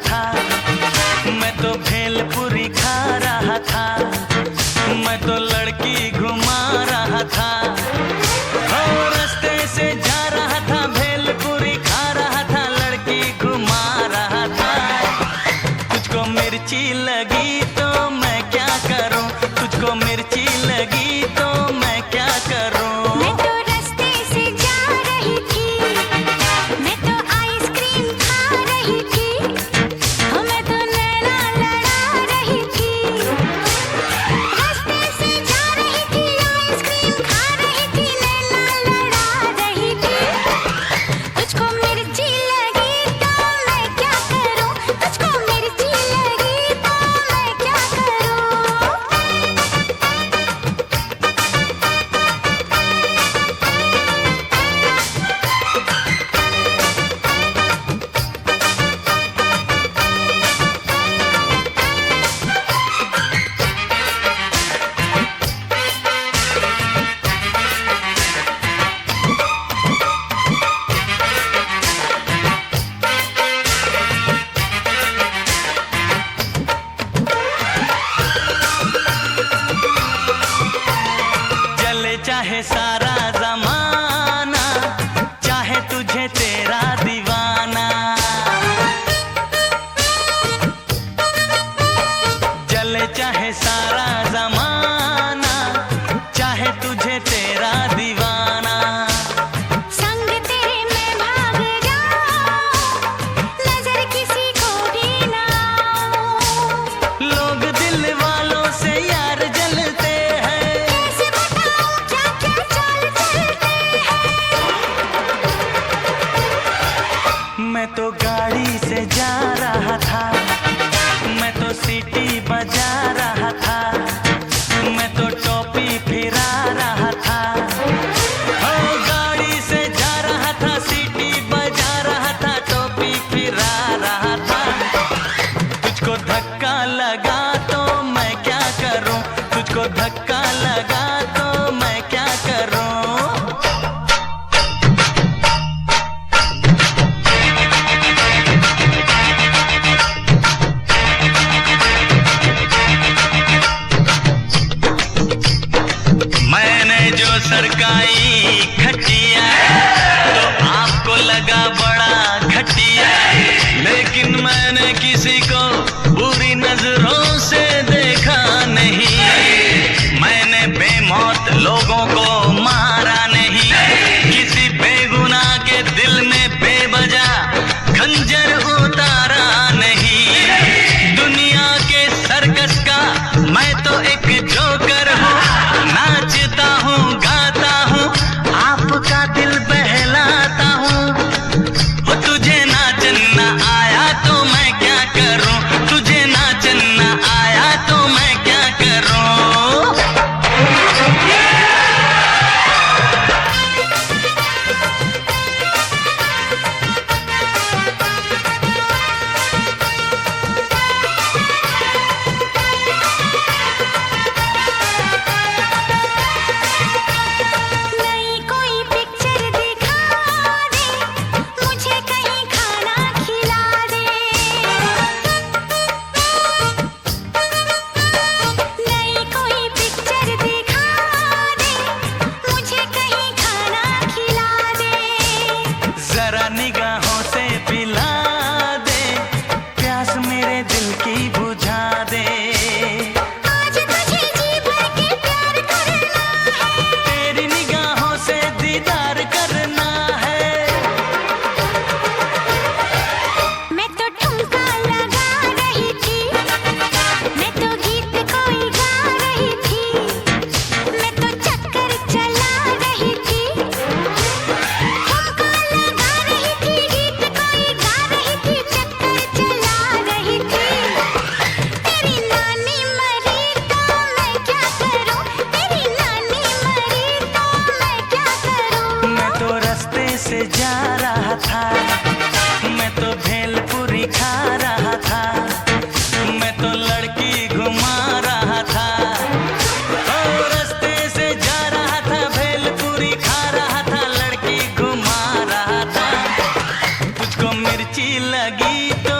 था, मैं तो भेलपुरी खा रहा था, मैं तो लड़की घुमा रहा था। हो रास्ते से जा रहा था, भेलपुरी खा रहा था, लड़की घुमा रहा था। तुझको मिर्ची लगी तो मैं क्या करूं, तुझको मिर्ची लगी तो मैं क्या करूं। मैं तो रास्ते से जा रही थी, मैं तो आइसक्रीम खा रही थी, मैं तो नैना लड़ा रही थी। रास्ते से जा रही थी, आइसक्रीम खा रही थी, नैना लड़ा रही थी। तुझको मिर्ची लगी तो मैं क्या करूं, तुझको मिर्ची लगी तो मैं क्या करूं। चले चाहे सारा जमाना, चाहे तुझे तेरा दीवाना। चले चाहे सारा जमाना, चाहे तुझे तेरा दीवाना। संग तेरे मैं भाग जाऊं, नजर किसी को भी ना आऊं। लोग दिल वालों से यार जलते हैं, कैसे बताऊं क्या क्या चाल चलते हैं। मैं तो गाड़ी से जा रहा था, मैं तो सीटी बजा रहा था, मैं तो टोपी फिरा रहा था। हो गाड़ी से जा रहा था, सीटी बजा रहा था, टोपी फिरा रहा था। तुझको धक्का लगा तो मैं क्या करूं, तुझको धक्का लगा तो मैं क्या करूं। मैंने जो सरकाई खटिया तो आपको लगा बड़ा घटिया, लेकिन मैंने किसी को बुरी नजरों से देखा नहीं। मैंने बेमौत लोगों को मारा नहीं, किसी बेगुनाह के दिल में बेवजह खंजर उतारा नहीं। दुनिया के सर्कस का मैं तो एक जोकर हूँ, नाचता हूँ गाता हूँ, आपका दिल बहलाता हूँ। हो तुझे नाचना आया तो मैं क्या करूँ, तुझे नाचना आया तो मैं क्या करूँ। नई कोई पिक्चर दिखा दे, मुझे कहीं खाना खिला दे। नई कोई पिक्चर दिखा दे, मुझे कहीं खाना खिला दे। जरा निगाहों से पिला दे, प्यास मेरे दिल की बुझा दे। आज तुझे जी भर के प्यार करना है, तेरी निगाहों से दीदार करना है। मैं तो ठुमका लगा रही थी, मैं तो गीत कोई गा रही थी, मैं तो चक्कर चला रही थी। ठुमका लगा रही थी, गीत कोई गा रही थी, चक्कर चला रही थी। तेरी नानी मरी तो मैं क्या करूं, तेरी नानी मरी तो मैं क्या करूं। मैं तो रास्ते से जा रहा था, मैं तो भेलपुरी खा रहा था, मैं तो लड़की घुमा रहा था। ओ रास्ते से जा रहा था, भेलपुरी खा रहा था, लड़की घुमा रहा था। तुझको मिर्ची लगी तो